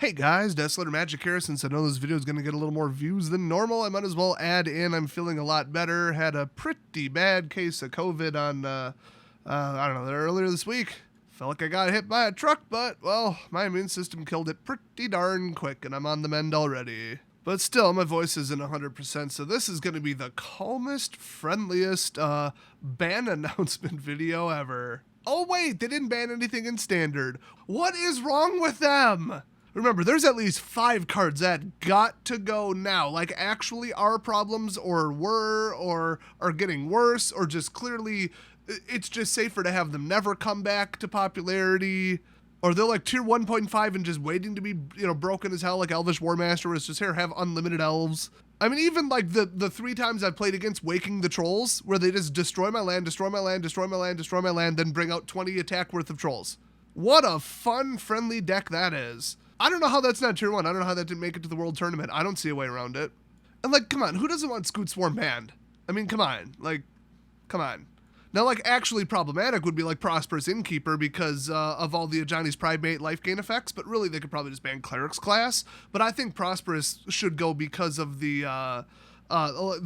Hey guys, Desolator Magic here. Since I know this video is going to get a little more views than normal, I might as well add in I'm feeling a lot better. Had a pretty bad case of COVID on, I don't know, earlier this week. Felt like I got hit by a truck, but, well, my immune system killed it pretty darn quick, and I'm on the mend already. But still, my voice isn't 100%, so this is going to be the calmest, friendliest, ban announcement video ever. Oh wait, they didn't ban anything in Standard. What is wrong with them? Remember, there's at least 5 cards that got to go now, like actually are problems or were or are getting worse or just clearly it's just safer to have them never come back to popularity, or they're like tier 1.5 and just waiting to be, broken as hell, like Elvish Warmaster, where it's just here, have unlimited elves. I mean, even like the 3 times I've played against Waking the Trolls, where they just destroy my land, destroy my land, destroy my land, destroy my land, then bring out 20 attack worth of trolls. What a fun, friendly deck that is. I don't know how that's not tier 1. I don't know how that didn't make it to the World Tournament. I don't see a way around it. And like, come on, who doesn't want Scoot Swarm banned? I mean, come on. Like, come on. Now, like, actually problematic would be like Prosperous Innkeeper because of all the Ajani's Pride Mate life gain effects, but really they could probably just ban Cleric's class. But I think Prosperous should go because of the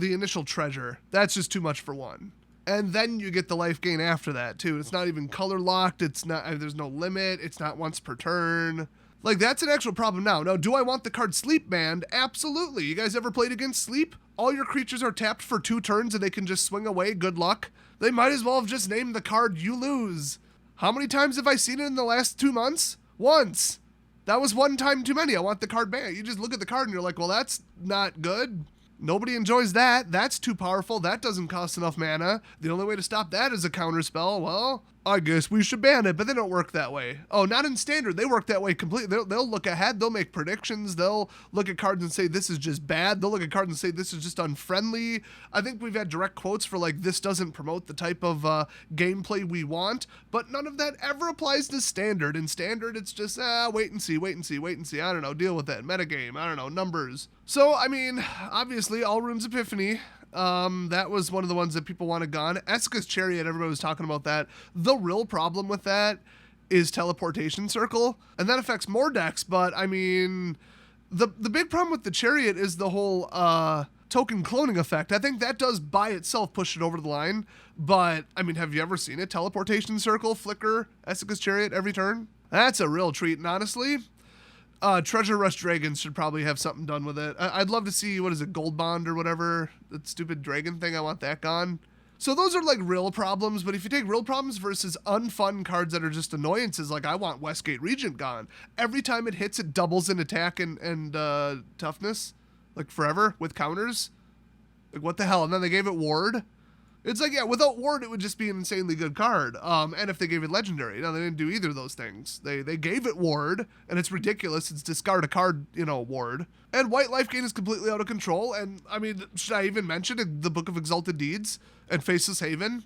initial treasure. That's just too much for one. And then you get the life gain after that, too. It's not even color locked. It's not, there's no limit. It's not once per turn. Like, that's an actual problem now. Now, do I want the card Sleep banned? Absolutely. You guys ever played against Sleep? All your creatures are tapped for 2 turns and they can just swing away. Good luck. They might as well have just named the card You Lose. How many times have I seen it in the last 2 months? Once. That was 1 time too many. I want the card banned. You just look at the card and you're like, well, that's not good. Nobody enjoys that. That's too powerful. That doesn't cost enough mana. The only way to stop that is a counterspell. Well, I guess we should ban it, but they don't work that way. Oh, not in Standard. They work that way completely. They'll look ahead. They'll make predictions. They'll look at cards and say, this is just bad. They'll look at cards and say, this is just unfriendly. I think we've had direct quotes for like, this doesn't promote the type of gameplay we want, but none of that ever applies to Standard. In Standard, it's just, wait and see, wait and see, wait and see. I don't know, deal with it. Metagame, I don't know, numbers. So, I mean, obviously, All Runes Epiphany, that was one of the ones that people wanted gone. Esika's Chariot, everybody was talking about that. The real problem with that is Teleportation Circle, and that affects more decks, but I mean, the big problem with the Chariot is the whole token cloning effect. I think that does by itself push it over the line, but I mean, have you ever seen it? Teleportation Circle, flicker, Esika's Chariot every turn? That's a real treat, and honestly, Treasure Rush Dragons should probably have something done with it. I'd love to see, what is it, Gold Bond or whatever, that stupid dragon thing, I want that gone. So those are like real problems, but if you take real problems versus unfun cards that are just annoyances, like I want Westgate Regent gone. Every time it hits, it doubles in attack and toughness, like forever, with counters. Like what the hell? And then they gave it Ward. It's like, yeah, without Ward, it would just be an insanely good card. And if they gave it Legendary. No, they didn't do either of those things. They gave it Ward, and it's ridiculous. It's discard a card, Ward. And White Life Gain is completely out of control. And, I mean, should I even mention the Book of Exalted Deeds and Faceless Haven?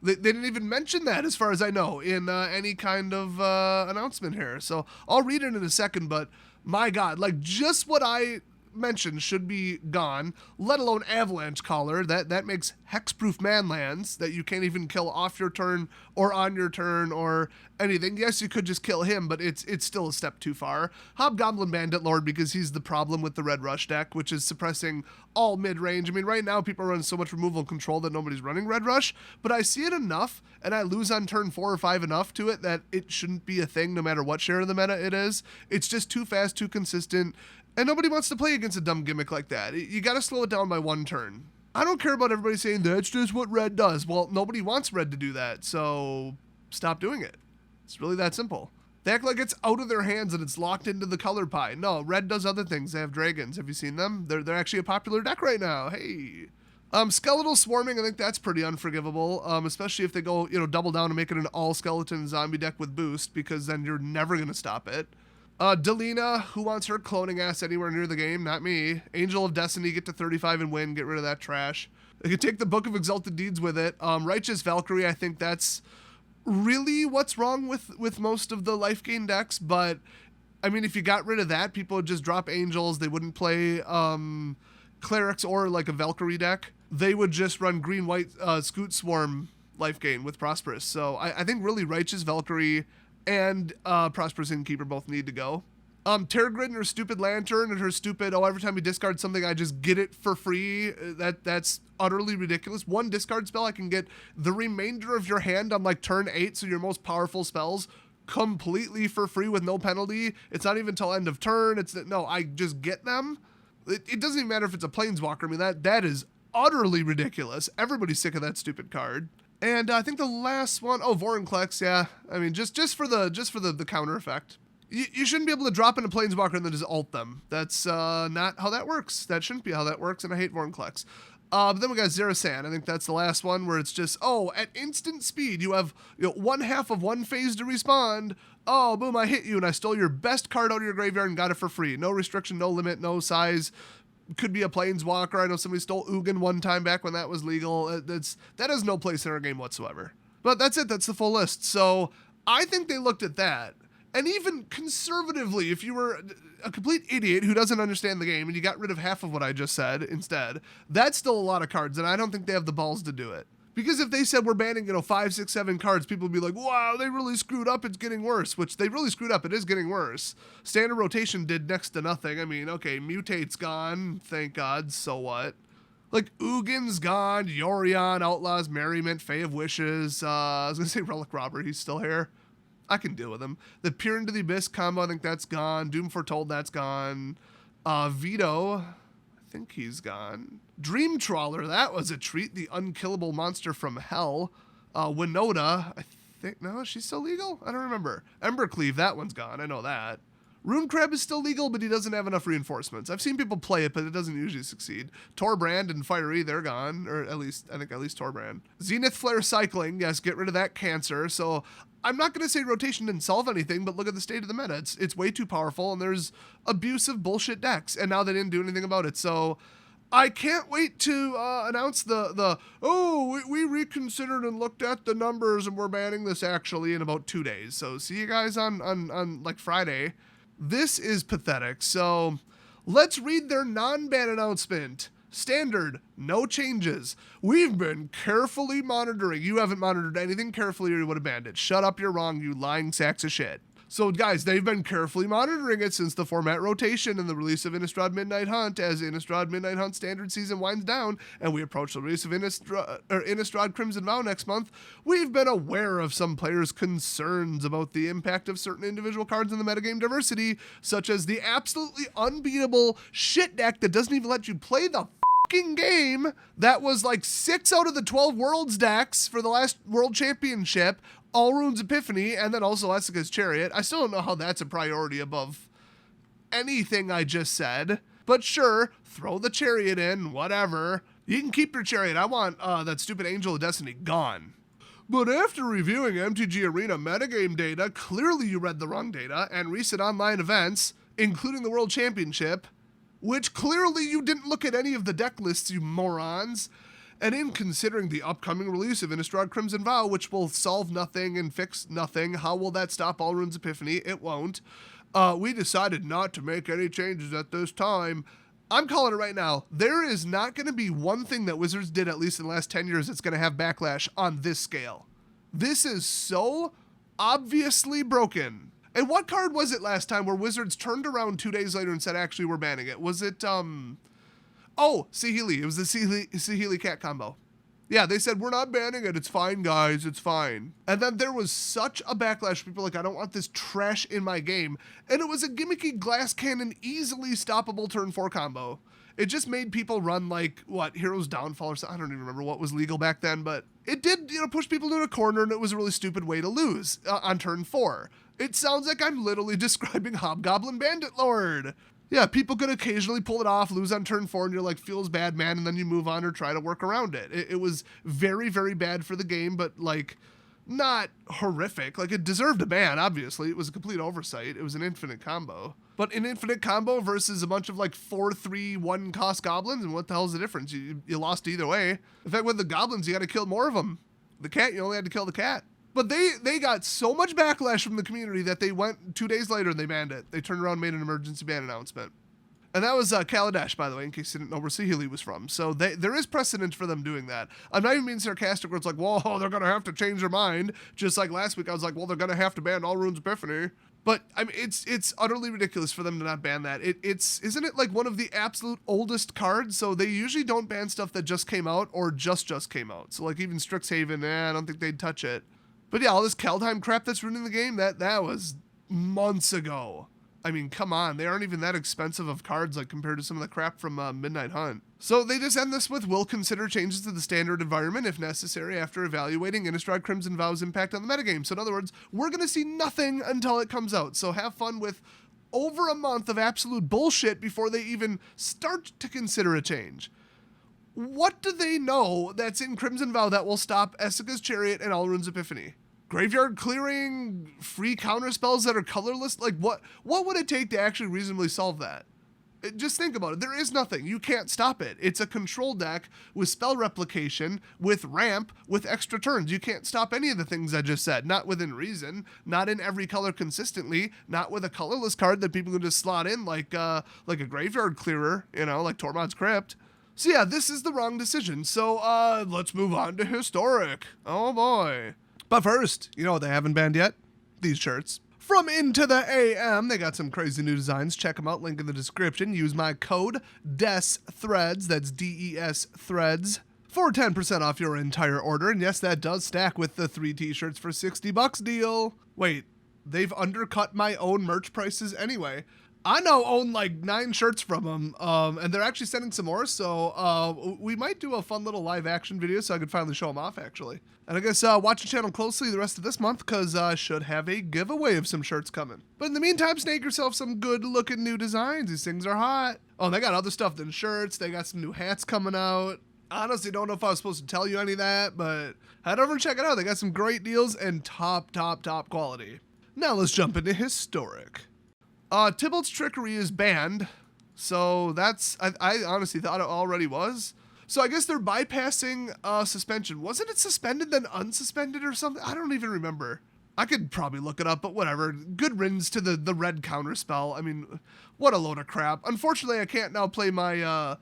They didn't even mention that, as far as I know, in any kind of announcement here. So I'll read it in a second, but my God, like, just what I mentioned should be gone, let alone Avalanche Caller. That makes hexproof manlands that you can't even kill off your turn or on your turn or anything. Yes, you could just kill him, but it's still a step too far. Hobgoblin Bandit Lord, because he's the problem with the Red Rush deck, which is suppressing all mid-range. I mean, right now people are running so much removal and control that nobody's running Red Rush, but I see it enough, and I lose on turn 4 or 5 enough to it that it shouldn't be a thing no matter what share of the meta it is. It's just too fast, too consistent, and nobody wants to play against a dumb gimmick like that. You gotta slow it down by 1 turn. I don't care about everybody saying that's just what red does. Well, nobody wants red to do that, so stop doing it. It's really that simple. They act like it's out of their hands and it's locked into the color pie. No, red does other things. They have dragons. Have you seen them? They're actually a popular deck right now. Hey. Skeletal Swarming, I think that's pretty unforgivable, especially if they go, double down and make it an all-skeleton zombie deck with boost, because then you're never going to stop it. Delina, who wants her cloning ass anywhere near the game? Not me. Angel of Destiny, get to 35 and win. Get rid of that trash. They could take the Book of Exalted Deeds with it. Righteous Valkyrie, I think that's really what's wrong with most of the life gain decks, but I mean, if you got rid of that, people would just drop Angels. They wouldn't play Clerics or like a Valkyrie deck. They would just run green-white Scoot Swarm life gain with Prosperous. So I think really Righteous Valkyrie and Prosperous Innkeeper both need to go. Terragrid and her stupid lantern and her stupid, oh, every time you discard something, I just get it for free. That's utterly ridiculous. One discard spell, I can get the remainder of your hand on like turn 8, so your most powerful spells, completely for free with no penalty. It's not even till end of turn. No, I just get them. It doesn't even matter if it's a Planeswalker. I mean, that is utterly ridiculous. Everybody's sick of that stupid card. And I think the last one, oh, Vorinclex, yeah. I mean, just for the counter effect. You shouldn't be able to drop in a Planeswalker and then just ult them. That's not how that works. That shouldn't be how that works, and I hate Vorinclex. But then we got Zerasan. I think that's the last one where it's just, oh, at instant speed, you have one half of one phase to respond. Oh, boom, I hit you, and I stole your best card out of your graveyard and got it for free. No restriction, no limit, no size. Could be a Planeswalker. I know somebody stole Ugin one time back when that was legal. That has no place in our game whatsoever. But that's it. That's the full list. So I think they looked at that. And even conservatively, if you were a complete idiot who doesn't understand the game and you got rid of half of what I just said instead, that's still a lot of cards, and I don't think they have the balls to do it. Because if they said we're banning, 5, 6, 7 cards, people would be like, wow, they really screwed up, it's getting worse, which they really screwed up, it is getting worse. Standard rotation did next to nothing. I mean, okay, Mutate's gone, thank God, so what? Like, Ugin's gone, Yorion, Outlaws, Merriment, Fae of Wishes, I was gonna say Relic Robber, he's still here. I can deal with him. The Peer into the Abyss combo, I think that's gone. Doom Foretold, that's gone. Vito, I think he's gone. Dream Trawler, that was a treat. The unkillable monster from hell. Winota, I think, no, she's still legal? I don't remember. Embercleave, that one's gone. I know that. Rune Crab is still legal, but he doesn't have enough reinforcements. I've seen people play it, but it doesn't usually succeed. Torbrand and Fiery, they're gone. Or at least Torbrand. Zenith Flare Cycling, yes, get rid of that cancer. So I'm not going to say rotation didn't solve anything, but look at the state of the meta. It's way too powerful, and there's abusive bullshit decks, and now they didn't do anything about it. So I can't wait to announce we reconsidered and looked at the numbers, and we're banning this actually in about 2 days. So see you guys on like Friday. This is pathetic. So let's read their non-ban announcement. Standard, no changes. We've been carefully monitoring. You haven't monitored anything carefully or you would have banned it. Shut up, you're wrong, you lying sacks of shit. So guys, they've been carefully monitoring it since the format rotation and the release of Innistrad Midnight Hunt. As Innistrad Midnight Hunt standard season winds down and we approach the release of Innistrad Crimson Vow next month, we've been aware of some players' concerns about the impact of certain individual cards in the metagame diversity, such as the absolutely unbeatable shit deck that doesn't even let you play the fucking game that was like 6 out of the 12 Worlds decks for the last World Championship, All Runes Epiphany, and then also Essica's Chariot. I still don't know how that's a priority above anything I just said, but sure, throw the Chariot in, whatever. You can keep your Chariot. I want that stupid Angel of Destiny gone. But after reviewing MTG Arena metagame data, clearly you read the wrong data, and recent online events, including the World Championship, which clearly you didn't look at any of the deck lists, you morons. And in considering the upcoming release of Innistrad Crimson Vow, which will solve nothing and fix nothing, how will that stop All Runes Epiphany? It won't. We decided not to make any changes at this time. I'm calling it right now. There is not going to be one thing that Wizards did, at least in the last 10 years, that's going to have backlash on this scale. This is so obviously broken. And what card was it last time where Wizards turned around 2 days later and said, actually, we're banning it? Was it, Sihili. It was the Sihili cat combo. Yeah, they said, we're not banning it. It's fine, guys. It's fine. And then there was such a backlash. People were like, I don't want this trash in my game. And it was a gimmicky glass cannon, easily stoppable turn 4 combo. It just made people run like, Heroes Downfall or something. I don't even remember what was legal back then, but it did, push people into a corner, and it was a really stupid way to lose on turn 4. It sounds like I'm literally describing Hobgoblin Bandit Lord. Yeah, people could occasionally pull it off, lose on turn 4, and you're like, feels bad, man, and then you move on or try to work around it. It was very, very bad for the game, but, like, not horrific. Like, it deserved a ban, obviously. It was a complete oversight. It was an infinite combo. But an infinite combo versus a bunch of, like, 4/3 1-cost goblins, and what the hell's the difference? You lost either way. In fact, with the goblins, you got to kill more of them. The cat, you only had to kill the cat. But they got so much backlash from the community that they went 2 days later and they banned it. They turned around and made an emergency ban announcement. And that was Kaladesh, by the way, in case you didn't know where Sihili was from. So there is precedent for them doing that. I'm not even being sarcastic where it's like, whoa, they're going to have to change their mind. Just like last week, I was like, well, they're going to have to ban All Runes Epiphany. But I mean, it's utterly ridiculous for them to not ban that. Isn't it like one of the absolute oldest cards? So they usually don't ban stuff that just came out or just came out. So like even Strixhaven, I don't think they'd touch it. But yeah, all this Kaldheim crap that's ruining the game, that was months ago. I mean, come on, they aren't even that expensive of cards like compared to some of the crap from Midnight Hunt. So they just end this with, will consider changes to the standard environment if necessary after evaluating Innistrad Crimson Vow's impact on the metagame. So in other words, we're going to see nothing until it comes out. So have fun with over a month of absolute bullshit before they even start to consider a change. What do they know that's in Crimson Vow that will stop Esika's Chariot and Alrund's Epiphany? Graveyard clearing, free counter spells that are colorless? Like, what would it take to actually reasonably solve that? Just think about it. There is nothing. You can't stop it. It's a control deck with spell replication, with ramp, with extra turns. You can't stop any of the things I just said. Not within reason. Not in every color consistently. Not with a colorless card that people can just slot in like a graveyard clearer, like Tormod's Crypt. So yeah, this is the wrong decision. So let's move on to Historic. Oh boy. But first, you know what they haven't banned yet? These shirts. From Into the AM, they got some crazy new designs. Check them out, link in the description. Use my code DESTHREADS, that's DES Threads, for 10% off your entire order. And yes, that does stack with the 3 t-shirts for $60 deal. Wait, they've undercut my own merch prices anyway. I now own like 9 shirts from them, and they're actually sending some more, so we might do a fun little live action video so I could finally show them off, actually. And I guess watch the channel closely the rest of this month, because I should have a giveaway of some shirts coming. But in the meantime, snake yourself some good-looking new designs. These things are hot. Oh, they got other stuff than shirts. They got some new hats coming out. Honestly, don't know if I was supposed to tell you any of that, but head over and check it out. They got some great deals and top quality. Now let's jump into Historic. Tybalt's Trickery is banned, so that's, I honestly thought it already was. So I guess they're bypassing suspension. Wasn't it suspended then unsuspended or something? I don't even remember. I could probably look it up, but whatever. Good riddance to the red counter spell. I mean, what a load of crap. Unfortunately, I can't now play my,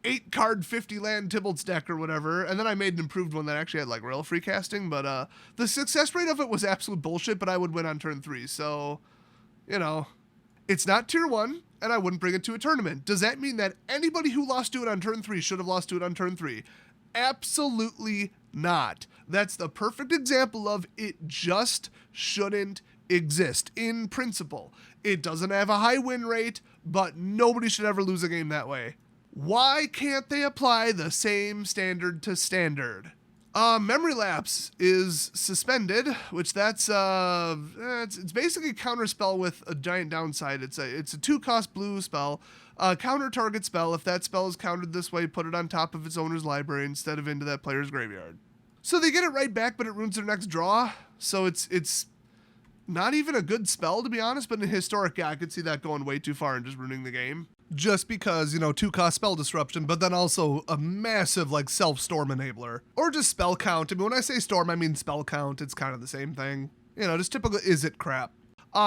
8-card 50-land Tybalt's deck or whatever, and then I made an improved one that actually had, like, real free casting, but the success rate of it was absolute bullshit, but I would win on turn 3, so... it's not tier 1, and I wouldn't bring it to a tournament. Does that mean that anybody who lost to it on turn 3 should have lost to it on turn 3? Absolutely not. That's the perfect example of it just shouldn't exist in principle. It doesn't have a high win rate, but nobody should ever lose a game that way. Why can't they apply the same standard to standard? Memory Lapse is suspended, which that's it's basically a counter spell with a giant downside. It's a 2-cost blue spell, counter target spell. If that spell is countered this way, put it on top of its owner's library instead of into that player's graveyard. So they get it right back, but it ruins their next draw. So it's not even a good spell, to be honest. But in Historic, I could see that going way too far and just ruining the game. Just because, 2-cost spell disruption, but then also a massive, self-storm enabler. Or just spell count. I mean, when I say storm, I mean spell count. It's kind of the same thing. Just typical is-it crap.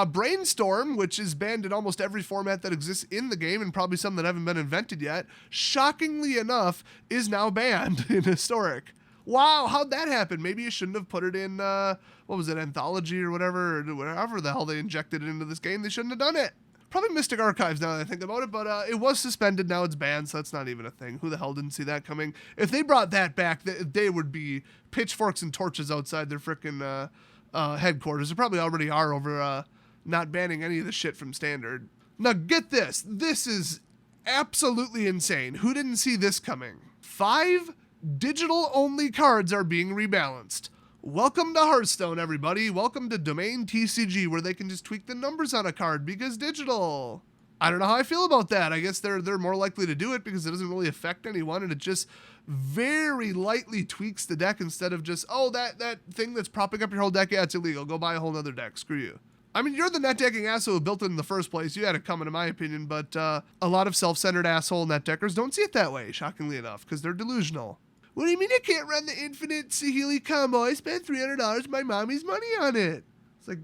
Brainstorm, which is banned in almost every format that exists in the game, and probably some that haven't been invented yet, shockingly enough, is now banned in Historic. Wow, how'd that happen? Maybe you shouldn't have put it in, Anthology or whatever, or whatever the hell they injected it into this game. They shouldn't have done it. Probably Mystic Archives now that I think about it, but it was suspended, now it's banned, so that's not even a thing. Who the hell didn't see that coming? If they brought that back, they would be pitchforks and torches outside their frickin' headquarters. They probably already are over not banning any of the shit from Standard. Now get this. This is absolutely insane. Who didn't see this coming? 5 digital-only cards are being rebalanced. Welcome to Hearthstone, everybody. Welcome to Domain TCG, where they can just tweak the numbers on a card because digital. I don't know how I feel about that. I guess they're more likely to do it because it doesn't really affect anyone, and it just very lightly tweaks the deck instead of just, oh, that thing that's propping up your whole deck, yeah, it's illegal. Go buy a whole nother deck. Screw you. I mean, you're the net decking asshole who built it in the first place. You had it coming, in my opinion, but a lot of self-centered asshole net deckers don't see it that way, shockingly enough, because they're delusional. What do you mean I can't run the infinite Saheeli combo? I spent $300 of my mommy's money on it. It's like,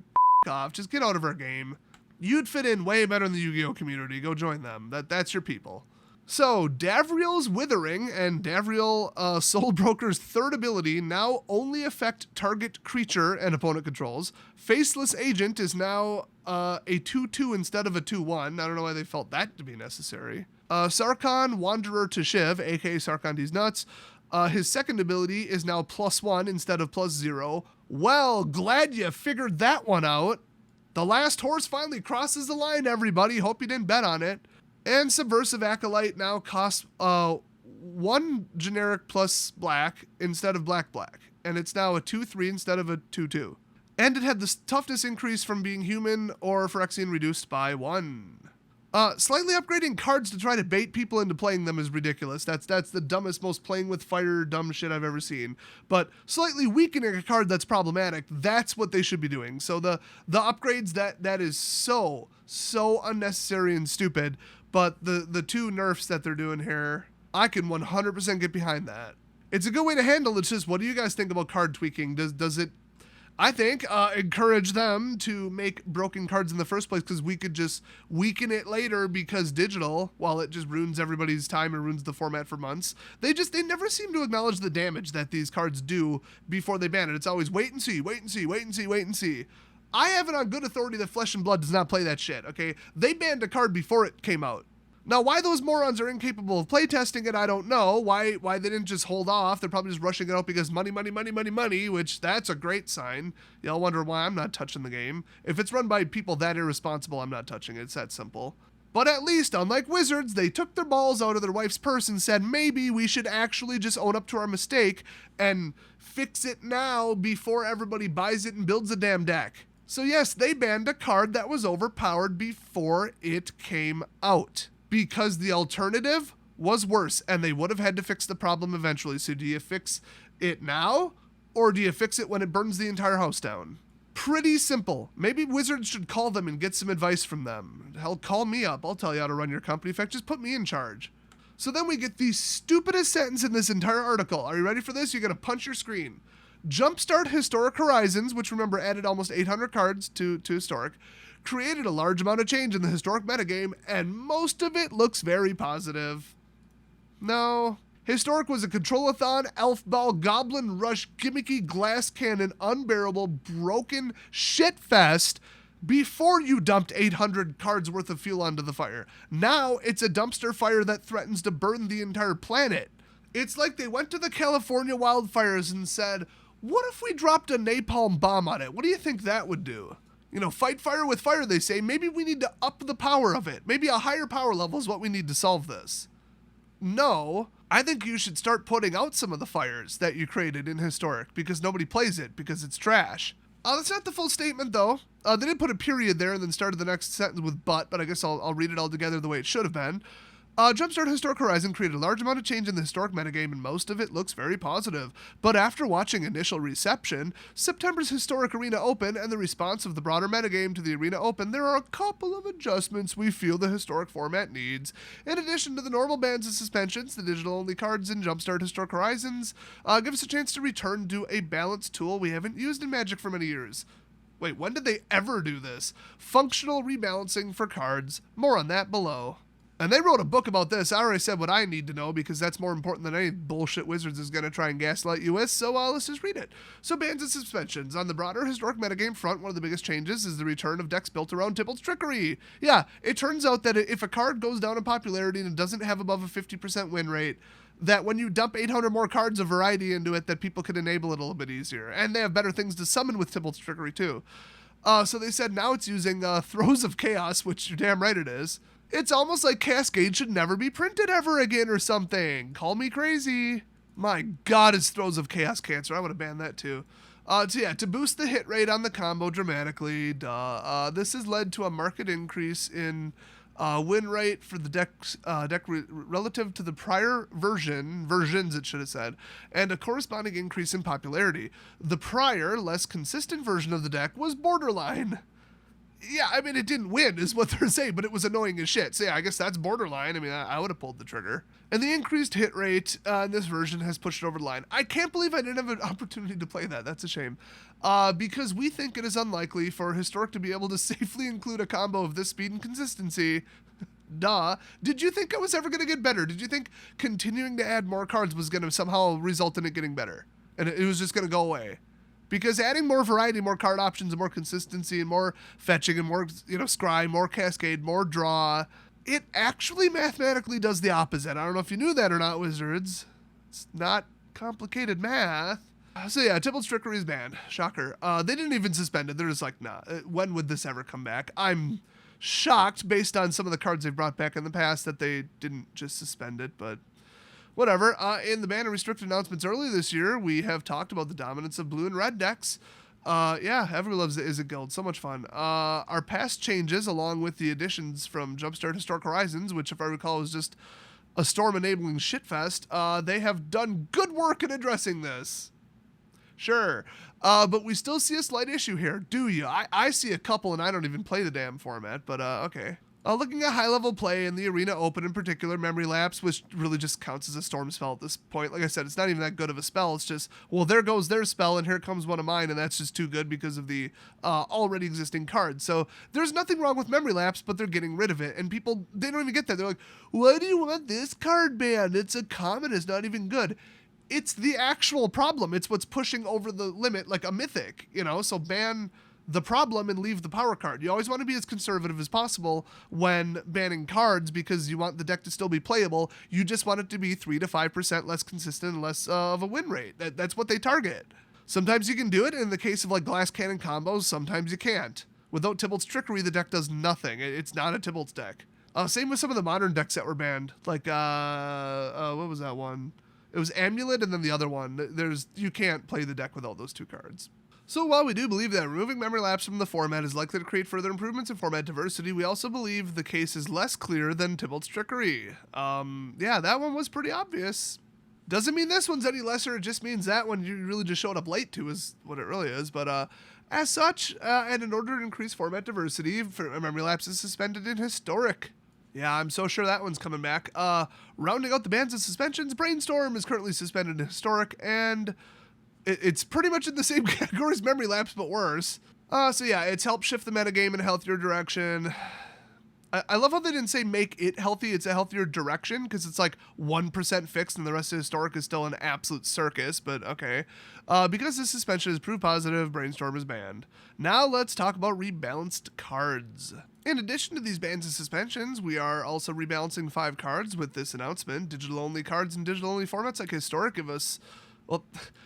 off. Just get out of our game. You'd fit in way better in the Yu-Gi-Oh community. Go join them. That's your people. So, Davriel's Withering and Davriel Soul Broker's third ability now only affect target creature and opponent controls. Faceless Agent is now a 2-2 instead of a 2-1. I don't know why they felt that to be necessary. Sarkhan Wanderer to Shiv, aka Sarkhan D's Nuts. His second ability is now +1 instead of +0. Well, glad you figured that one out. The last horse finally crosses the line, everybody. Hope you didn't bet on it. And Subversive Acolyte now costs 1 generic plus black instead of black. And it's now a 2-3 instead of a 2-2. And it had the toughness increase from being human or Phyrexian reduced by 1. Slightly upgrading cards to try to bait people into playing them is ridiculous. That's the dumbest, most playing with fire dumb shit I've ever seen. But slightly weakening a card that's problematic, that's what they should be doing. So the upgrades, that is so unnecessary and stupid. But the two nerfs that they're doing here, I can 100% get behind that. It's a good way to handle it. It's just, what do you guys think about card tweaking? Does it, I think, encourage them to make broken cards in the first place, because we could just weaken it later because digital, while it just ruins everybody's time and ruins the format for months, they never seem to acknowledge the damage that these cards do before they ban it. It's always wait and see. I have it on good authority that Flesh and Blood does not play that shit, okay? They banned a card before it came out. Now, why those morons are incapable of playtesting it, I don't know. Why they didn't just hold off. They're probably just rushing it out because money, which that's a great sign. Y'all wonder why I'm not touching the game. If it's run by people that irresponsible, I'm not touching it. It's that simple. But at least, unlike Wizards, they took their balls out of their wife's purse and said, maybe we should actually just own up to our mistake and fix it now before everybody buys it and builds a damn deck. So yes, they banned a card that was overpowered before it came out, because the alternative was worse and they would have had to fix the problem eventually. So do you fix it now, or do you fix it when it burns the entire house down? Pretty simple. Maybe Wizards should call them and get some advice from them. Hell, call me up. I'll tell you how to run your company. In fact, just put me in charge. So then we get the stupidest sentence in this entire article. Are you ready for this? You're going to punch your screen. Jumpstart Historic Horizons, which remember added almost 800 cards to Historic, created a large amount of change in the Historic metagame, and most of it looks very positive. No. Historic was a control-a-thon, elf ball, goblin rush, gimmicky glass cannon, unbearable, broken shitfest before you dumped 800 cards worth of fuel onto the fire. Now it's a dumpster fire that threatens to burn the entire planet. It's like they went to the California wildfires and said, what if we dropped a napalm bomb on it? What do you think that would do? You know, fight fire with fire, they say. Maybe we need to up the power of it. Maybe a higher power level is what we need to solve this. No, I think you should start putting out some of the fires that you created in Historic, because nobody plays it, because it's trash. That's not the full statement, though. They did put a period there and then started the next sentence with but I guess I'll read it all together the way it should have been. Jumpstart Historic Horizon created a large amount of change in the Historic metagame, and most of it looks very positive. But after watching initial reception, September's Historic Arena Open, and the response of the broader metagame to the Arena Open, there are a couple of adjustments we feel the Historic format needs. In addition to the normal bans and suspensions, the digital-only cards in Jumpstart Historic Horizons give us a chance to return to a balanced tool we haven't used in Magic for many years. Wait, when did they ever do this? Functional rebalancing for cards. More on that below. And they wrote a book about this. I already said what I need to know, because that's more important than any bullshit Wizards is going to try and gaslight you with, so let's just read it. So, bans and suspensions. On the broader Historic metagame front, one of the biggest changes is the return of decks built around Tybalt's Trickery. Yeah, it turns out that if a card goes down in popularity and it doesn't have above a 50% win rate, that when you dump 800 more cards of variety into it, that people can enable it a little bit easier. And they have better things to summon with Tybalt's Trickery, too. So they said now it's using Throes of Chaos, which you're damn right it is. It's almost like Cascade should never be printed ever again or something. Call me crazy. My God, it's Throes of Chaos cancer. I would have banned that too. To boost the hit rate on the combo dramatically, this has led to a marked increase in win rate for the deck relative to the prior versions it should have said, and a corresponding increase in popularity. The prior, less consistent version of the deck was borderline. Yeah, I mean, it didn't win, is what they're saying, but it was annoying as shit. So yeah, I guess that's borderline. I mean, I would have pulled the trigger. And the increased hit rate in this version has pushed it over the line. I can't believe I didn't have an opportunity to play that. That's a shame. Because we think it is unlikely for Historic to be able to safely include a combo of this speed and consistency. Duh. Did you think it was ever going to get better? Did you think continuing to add more cards was going to somehow result in it getting better? And it was just going to go away? Because adding more variety, more card options, and more consistency, and more fetching, and more, scry, more cascade, more draw, it actually mathematically does the opposite. I don't know if you knew that or not, Wizards. It's not complicated math. So yeah, Tybalt's Trickery is banned. Shocker. They didn't even suspend it. They're just like, nah, when would this ever come back? I'm shocked based on some of the cards they've brought back in the past that they didn't just suspend it, but whatever. In the ban and restricted announcements earlier this year, we have talked about the dominance of blue and red decks. Yeah, everyone loves the Izzet Guild. So much fun. Our past changes, along with the additions from Jumpstart Historic Horizons, which, if I recall, was just a storm-enabling shitfest, they have done good work in addressing this. Sure. But we still see a slight issue here. Do you? I see a couple, and I don't even play the damn format, but okay. Looking at high-level play in the Arena Open in particular, Memory Lapse, which really just counts as a storm spell at this point. Like I said, it's not even that good of a spell. It's just, well, there goes their spell, and here comes one of mine, and that's just too good because of the already existing cards. So there's nothing wrong with Memory Lapse, but they're getting rid of it. And people, they don't even get that. They're like, why do you want this card banned? It's a common. It's not even good. It's the actual problem. It's what's pushing over the limit, like a mythic, so ban the problem and leave the power card. You always want to be as conservative as possible when banning cards because you want the deck to still be playable. You just want it to be 3 to 5% less consistent and less of a win rate. That's what they target. Sometimes you can do it. In the case of like Glass Cannon combos, sometimes you can't. Without Tybalt's Trickery, the deck does nothing. It's not a Tybalt's deck. Same with some of the modern decks that were banned. Like, what was that one? It was Amulet, and then the other one. You can't play the deck without those two cards. So while we do believe that removing Memory Lapse from the format is likely to create further improvements in format diversity, we also believe the case is less clear than Tybalt's Trickery. Yeah, that one was pretty obvious. Doesn't mean this one's any lesser, it just means that one you really just showed up late to is what it really is. But as such, and in order to increase format diversity, Memory Lapse is suspended in Historic. Yeah, I'm so sure that one's coming back. Rounding out the bans and suspensions, Brainstorm is currently suspended in Historic, and it's pretty much in the same category as Memory Lapse, but worse. So yeah, it's helped shift the metagame in a healthier direction. I love how they didn't say make it healthy, it's a healthier direction, because it's like 1% fixed and the rest of Historic is still an absolute circus, but okay. Because this suspension is proof positive, Brainstorm is banned. Now let's talk about rebalanced cards. In addition to these bans and suspensions, we are also rebalancing 5 cards with this announcement. Digital-only cards in digital-only formats like Historic give us... Well,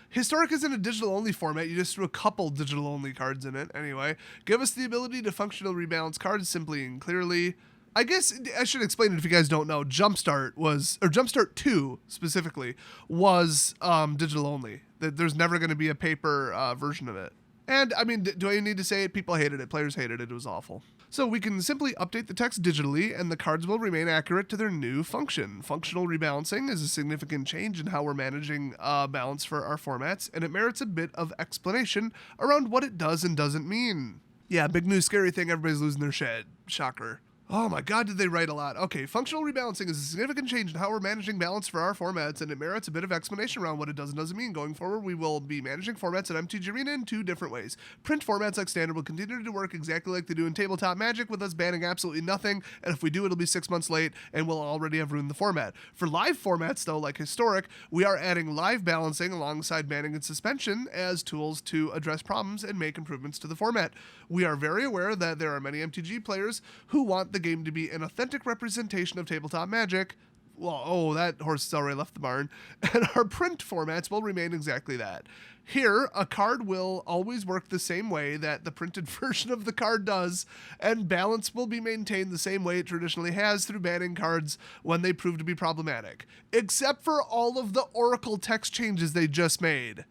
Historic isn't a digital-only format, you just threw a couple digital-only cards in it. Anyway, give us the ability to functionally rebalance cards simply and clearly. I guess I should explain it if you guys don't know. Jumpstart 2 specifically, was digital-only. There's never going to be a paper version of it. And, I mean, do I need to say it? People hated it. Players hated it. It was awful. So we can simply update the text digitally, and the cards will remain accurate to their new function. Functional rebalancing is a significant change in how we're managing balance for our formats, and it merits a bit of explanation around what it does and doesn't mean. Yeah, big new scary thing, everybody's losing their shit. Shocker. Oh my god, did they write a lot. Okay, functional rebalancing is a significant change in how we're managing balance for our formats, and it merits a bit of explanation around what it does and doesn't mean. Going forward, we will be managing formats at MTG Arena in 2 different ways. Print formats like Standard will continue to work exactly like they do in Tabletop Magic, with us banning absolutely nothing, and if we do, it'll be 6 months late, and we'll already have ruined the format. For live formats, though, like Historic, we are adding live balancing alongside banning and suspension as tools to address problems and make improvements to the format. We are very aware that there are many MTG players who want the game to be an authentic representation of Tabletop Magic. Well, oh, that horse has already left the barn. And our print formats will remain exactly that. Here, a card will always work the same way that the printed version of the card does, and balance will be maintained the same way it traditionally has through banning cards when they prove to be problematic. Except for all of the Oracle text changes they just made.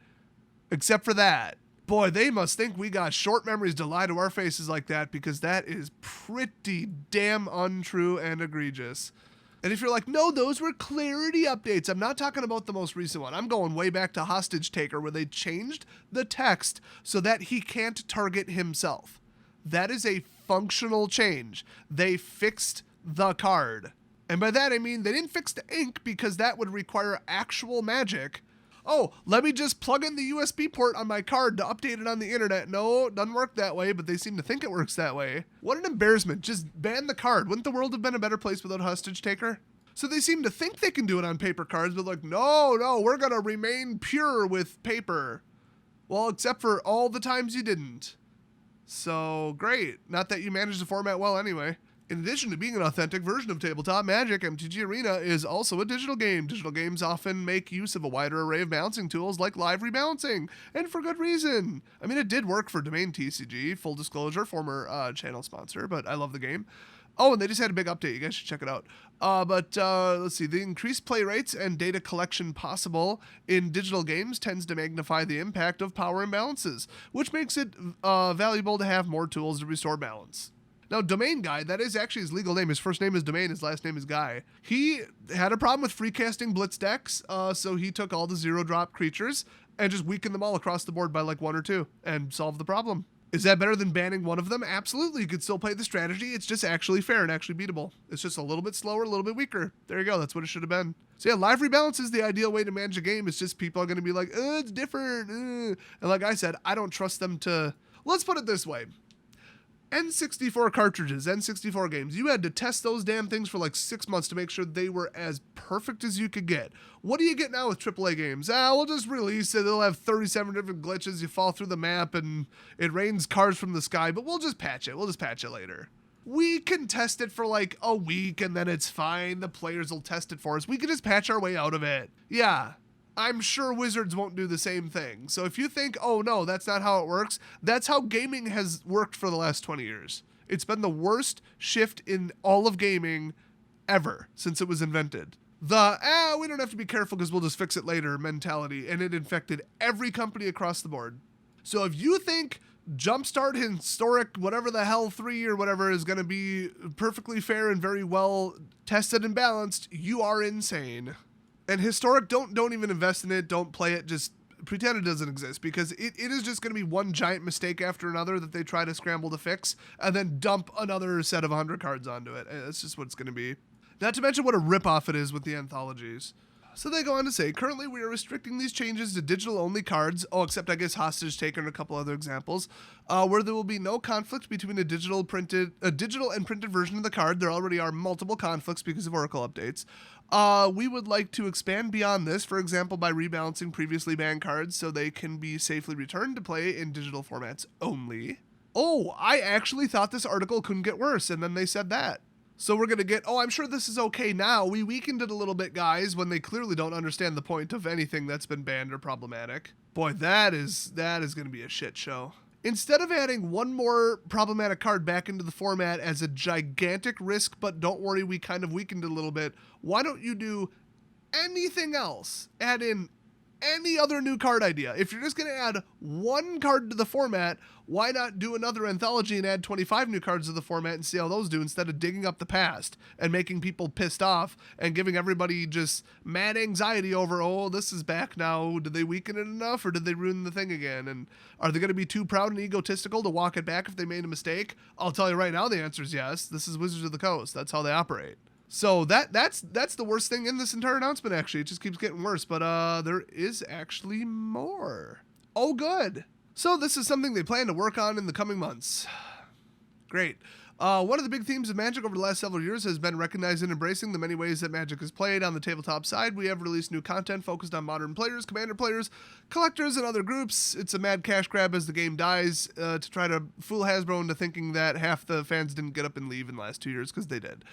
Except for that. Boy, they must think we got short memories to lie to our faces like that, because that is pretty damn untrue and egregious. And if you're like, no, those were clarity updates, I'm not talking about the most recent one. I'm going way back to Hostage Taker, where they changed the text so that he can't target himself. That is a functional change. They fixed the card. And by that I mean they didn't fix the ink, because that would require actual magic. oh, let me just plug in the USB port on my card to update it on the internet. No, it doesn't work that way, but they seem to think it works that way. What an embarrassment. Just ban the card. Wouldn't the world have been a better place without a hostage taker? So they seem to think they can do it on paper cards, but like, no, we're going to remain pure with paper. Well, except for all the times you didn't. So great. Not that you managed the format well anyway. In addition to being an authentic version of tabletop Magic, MTG Arena is also a digital game. Digital games often make use of a wider array of balancing tools like live rebalancing, and for good reason. I mean, it did work for Domain TCG, full disclosure, former channel sponsor, but I love the game. Oh, and they just had a big update. You guys should check it out. Let's see. The increased play rates and data collection possible in digital games tends to magnify the impact of power imbalances, which makes it valuable to have more tools to restore balance. Now, Domain Guy, that is actually his legal name. His first name is Domain, his last name is Guy. He had a problem with free casting blitz decks, so he took all the zero-drop creatures and just weakened them all across the board by like 1 or 2 and solved the problem. Is that better than banning one of them? Absolutely. You could still play the strategy. It's just actually fair and actually beatable. It's just a little bit slower, a little bit weaker. There you go. That's what it should have been. So yeah, live rebalance is the ideal way to manage a game. It's just people are going to be like, it's different. And like I said, I don't trust them to... Let's put it this way. N64 cartridges, N64 games, you had to test those damn things for like 6 months to make sure they were as perfect as you could get. What do you get now with AAA games? We'll just release it. They'll have 37 different glitches. You fall through the map and it rains cars from the sky, but we'll just patch it. We'll just patch it later. We can test it for like a week and then it's fine. The players will test it for us. We can just patch our way out of it. Yeah. I'm sure Wizards won't do the same thing. So if you think, oh no, that's not how it works, that's how gaming has worked for the last 20 years. It's been the worst shift in all of gaming ever since it was invented. We don't have to be careful because we'll just fix it later mentality, and it infected every company across the board. So if you think Jumpstart Historic, whatever the hell 3 or whatever is going to be perfectly fair and very well tested and balanced, you are insane. And Historic, don't even invest in it. Don't play it. Just pretend it doesn't exist, because it is just going to be one giant mistake after another that they try to scramble to fix and then dump another set of 100 cards onto it. That's just what it's going to be. Not to mention what a ripoff it is with the anthologies. So they go on to say, currently we are restricting these changes to digital-only cards, except I guess Hostage Taker and a couple other examples, where there will be no conflict between a digital and printed version of the card. There already are multiple conflicts because of Oracle updates. We would like to expand beyond this, for example, by rebalancing previously banned cards so they can be safely returned to play in digital formats only. Oh, I actually thought this article couldn't get worse, and then they said that. So we're going to get, I'm sure this is okay now. We weakened it a little bit, guys, when they clearly don't understand the point of anything that's been banned or problematic. Boy, that is going to be a shit show. Instead of adding one more problematic card back into the format as a gigantic risk, but don't worry, we kind of weakened it a little bit, why don't you do anything else? Add in any other new card idea. If you're just going to add one card to the format, why not do another anthology and add 25 new cards to the format and see how those do, instead of digging up the past and making people pissed off and giving everybody just mad anxiety over, this is back now. Did they weaken it enough, or did they ruin the thing again? And are they going to be too proud and egotistical to walk it back if they made a mistake? I'll tell you right now, the answer is yes. This is Wizards of the Coast. That's how they operate. So that's the worst thing in this entire announcement, actually. It just keeps getting worse, but there is actually more. Oh, good. So this is something they plan to work on in the coming months. Great. One of the big themes of Magic over the last several years has been recognizing and embracing the many ways that Magic is played. On the tabletop side, we have released new content focused on modern players, commander players, collectors, and other groups. It's a mad cash grab as the game dies to try to fool Hasbro into thinking that half the fans didn't get up and leave in the last 2 years, because they did.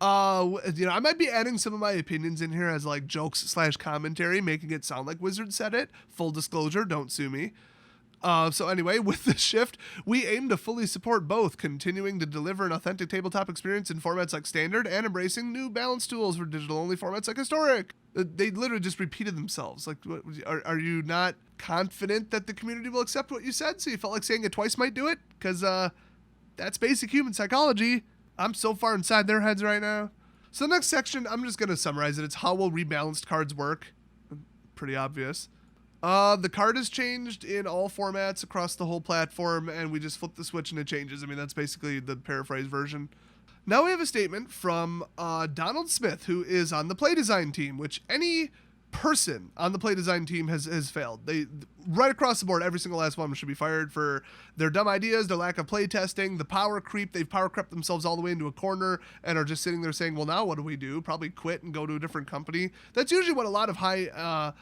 I might be adding some of my opinions in here as like jokes/commentary, making it sound like Wizards said it. Full disclosure, don't sue me. So anyway, with this shift, we aim to fully support both, continuing to deliver an authentic tabletop experience in formats like Standard and embracing new balance tools for digital-only formats like Historic. They literally just repeated themselves. Like, are you not confident that the community will accept what you said? So you felt like saying it twice might do it? Because that's basic human psychology. I'm so far inside their heads right now. So the next section, I'm just going to summarize it. It's how will rebalanced cards work. Pretty obvious. The card is changed in all formats across the whole platform, and we just flip the switch and it changes. I mean, that's basically the paraphrase version. Now we have a statement from Donald Smith, who is on the play design team, which any person on the play design team has failed. They right across the board, every single last one should be fired for their dumb ideas, their lack of play testing, the power creep. They've power crept themselves all the way into a corner and are just sitting there saying, well, now what do we do? Probably quit and go to a different company. That's usually what a lot of high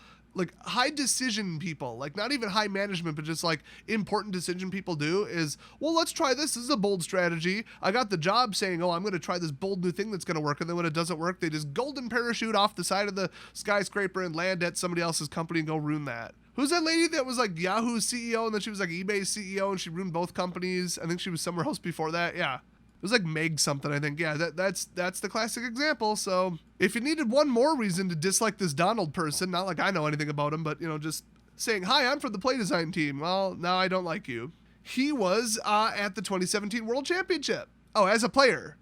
decision people, like not even high management, but just like important decision people do is, well, let's try this. This is a bold strategy. I got the job saying, oh, I'm going to try this bold new thing that's going to work. And then when it doesn't work, they just golden parachute off the side of the skyscraper and land at somebody else's company and go ruin that. Who's that lady that was like Yahoo's CEO and then she was like eBay's CEO and she ruined both companies? I think she was somewhere else before that. Yeah. It was like Meg something, I think. Yeah, that's the classic example. So if you needed one more reason to dislike this Donald person, not like I know anything about him, but, just saying, hi, I'm from the play design team. Well, now I don't like you. He was at the 2017 World Championship. Oh, as a player.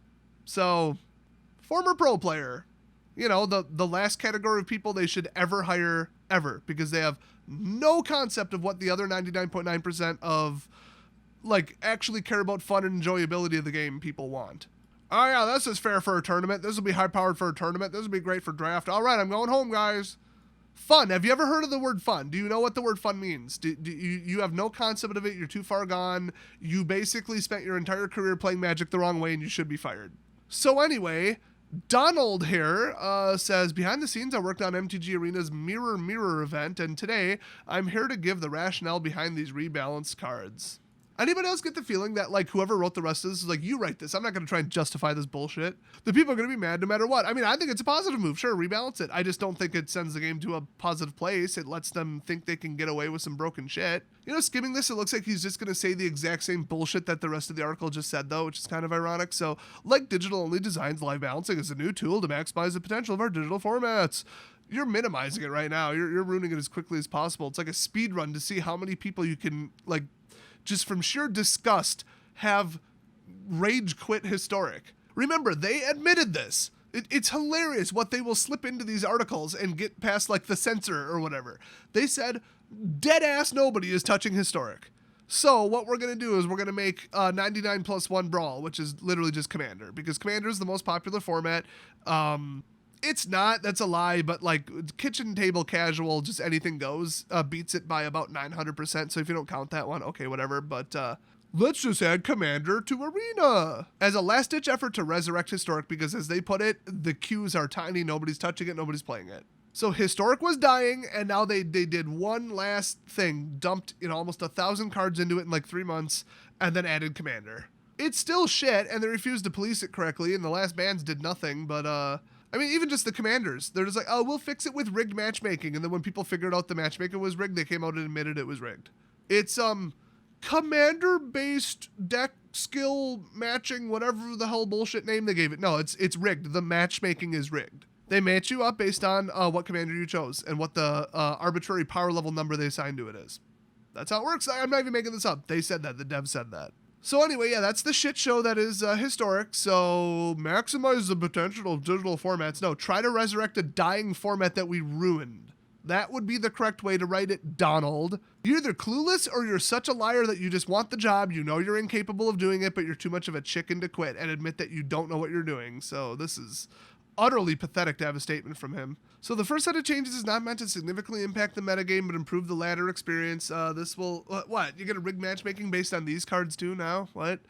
So, former pro player. The last category of people they should ever hire, ever, because they have no concept of what the other 99.9% of actually care about fun and enjoyability of the game people want. Oh yeah, this is fair for a tournament. This will be high powered for a tournament. This will be great for draft. All right, I'm going home, guys. Fun. Have you ever heard of the word fun? Do you know what the word fun means? Do you have no concept of it? You're too far gone. You basically spent your entire career playing Magic the wrong way and you should be fired. So anyway, Donald here says, behind the scenes, I worked on MTG Arena's Mirror event, and today I'm here to give the rationale behind these rebalanced cards. Anybody else get the feeling that whoever wrote the rest of this is like, you write this, I'm not going to try and justify this bullshit? The people are going to be mad no matter what. I mean, I think it's a positive move. Sure, rebalance it. I just don't think it sends the game to a positive place. It lets them think they can get away with some broken shit. Skimming this, it looks like he's just going to say the exact same bullshit that the rest of the article just said, though, which is kind of ironic. So, like digital-only designs, live balancing is a new tool to maximize the potential of our digital formats. You're minimizing it right now. You're ruining it as quickly as possible. It's like a speed run to see how many people you can, just from sheer disgust, have rage quit Historic. Remember, they admitted this. It's hilarious what they will slip into these articles and get past the censor or whatever. They said, dead ass nobody is touching Historic. So what we're going to do is we're going to make 99+1 Brawl, which is literally just Commander, because Commander is the most popular format. It's not, that's a lie, but kitchen table casual, just anything goes, beats it by about 900%. So if you don't count that one, okay, whatever. But let's just add Commander to Arena as a last ditch effort to resurrect Historic, because as they put it, the queues are tiny. Nobody's touching it. Nobody's playing it. So Historic was dying, and now they did one last thing, dumped almost 1,000 cards into it in 3 months, and then added Commander. It's still shit, and they refused to police it correctly, and the last bans did nothing, but I mean, even just the commanders, they're just like, oh, we'll fix it with rigged matchmaking. And then when people figured out the matchmaking was rigged, they came out and admitted it was rigged. It's commander-based deck skill matching, whatever the hell bullshit name they gave it. No, it's rigged. The matchmaking is rigged. They match you up based on what commander you chose and what the arbitrary power level number they assigned to it is. That's how it works. I'm not even making this up. They said that. The dev said that. So anyway, yeah, that's the shit show that is Historic. So maximize the potential of digital formats. No, try to resurrect a dying format that we ruined. That would be the correct way to write it, Donald. You're either clueless or you're such a liar that you just want the job. You know you're incapable of doing it, but you're too much of a chicken to quit and admit that you don't know what you're doing. So this is utterly pathetic to have a statement from him. So the first set of changes is not meant to significantly impact the metagame, but improve the ladder experience. This will, what? You're going to rig matchmaking based on these cards too now? What?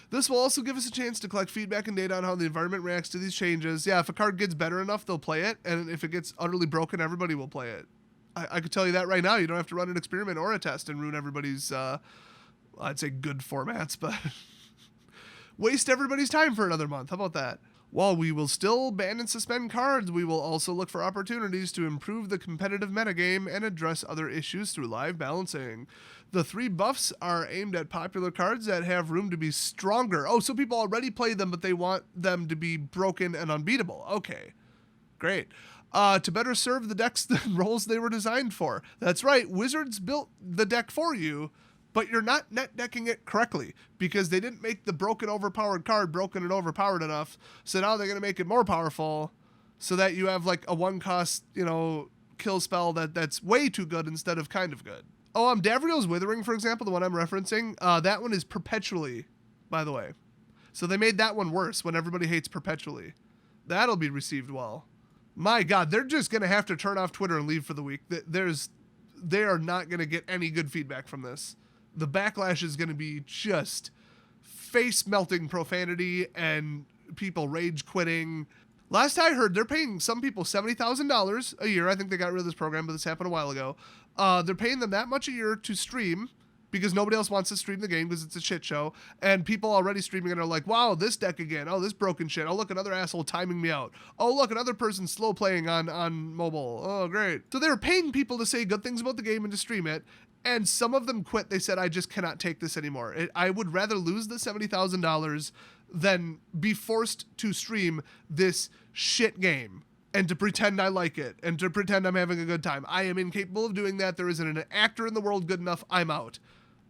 This will also give us a chance to collect feedback and data on how the environment reacts to these changes. Yeah, if a card gets better enough, they'll play it. And if it gets utterly broken, everybody will play it. I could tell you that right now. You don't have to run an experiment or a test and ruin everybody's, I'd say good formats, but waste everybody's time for another month. How about that? While we will still ban and suspend cards, we will also look for opportunities to improve the competitive metagame and address other issues through live balancing. The 3 buffs are aimed at popular cards that have room to be stronger. Oh, so people already play them, but they want them to be broken and unbeatable. Okay, great. To better serve the decks and roles they were designed for. That's right, Wizards built the deck for you, but you're not net decking it correctly because they didn't make the broken overpowered card broken and overpowered enough. So now they're going to make it more powerful so that you have like a 1-cost, kill spell that's way too good instead of kind of good. Oh, Davriel's Withering, for example, the one I'm referencing, that one is perpetually, by the way. So they made that one worse when everybody hates perpetually. That'll be received well. My God, they're just going to have to turn off Twitter and leave for the week. They are not going to get any good feedback from this. The backlash is going to be just face-melting profanity and people rage quitting. Last I heard, they're paying some people $70,000 a year. I think they got rid of this program, but this happened a while ago. They're paying them that much a year to stream because nobody else wants to stream the game because it's a shit show. And people already streaming it are like, wow, this deck again. Oh, this broken shit. Oh, look, another asshole timing me out. Oh, look, another person slow playing on mobile. Oh, great. So they were paying people to say good things about the game and to stream it. And some of them quit. They said, I just cannot take this anymore. I would rather lose the $70,000 than be forced to stream this shit game and to pretend I like it and to pretend I'm having a good time. I am incapable of doing that. There isn't an actor in the world good enough. I'm out.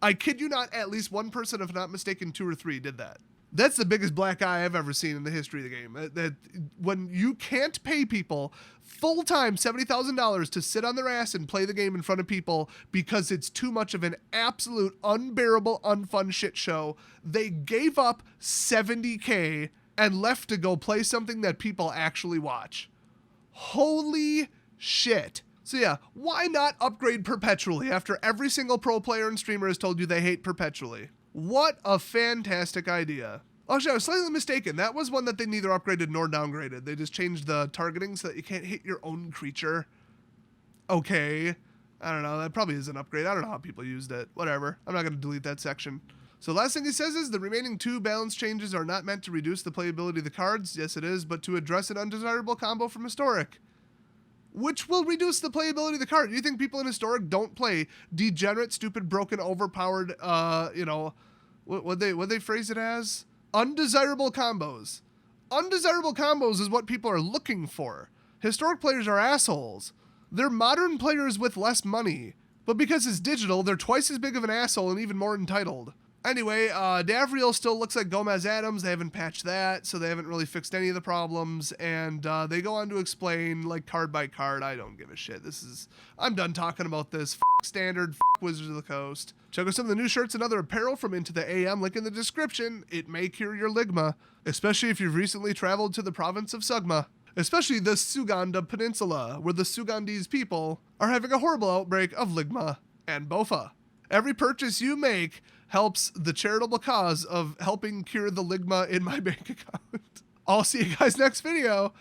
I kid you not, at least one person, if not mistaken, 2 or 3 did that. That's the biggest black eye I've ever seen in the history of the game. That when you can't pay people full-time $70,000 to sit on their ass and play the game in front of people because it's too much of an absolute unbearable, unfun shit show, they gave up $70K and left to go play something that people actually watch. Holy shit. So yeah, why not upgrade perpetually after every single pro player and streamer has told you they hate perpetually? What a fantastic idea. Actually, I was slightly mistaken. That was one that they neither upgraded nor downgraded. They just changed the targeting so that you can't hit your own creature. Okay. I don't know. That probably is an upgrade. I don't know how people used it. Whatever. I'm not going to delete that section. So last thing he says is the remaining 2 balance changes are not meant to reduce the playability of the cards. Yes, it is, but to address an undesirable combo from Historic, which will reduce the playability of the card. You think people in Historic don't play degenerate, stupid, broken, overpowered, what they phrase it as? Undesirable combos. Undesirable combos is what people are looking for. Historic players are assholes. They're modern players with less money. But because it's digital, they're twice as big of an asshole and even more entitled. Anyway, Davriel still looks like Gomez Adams. They haven't patched that, so they haven't really fixed any of the problems. And they go on to explain, like, card by card. I don't give a shit. I'm done talking about this. Standard. Wizards of the Coast. Check out some of the new shirts and other apparel from Into the AM. Link in the description. It may cure your ligma, especially if you've recently traveled to the province of Sugma. Especially the Suganda Peninsula, where the Sugandese people are having a horrible outbreak of ligma and bofa. Every purchase you make helps the charitable cause of helping cure the ligma in my bank account. I'll see you guys next video.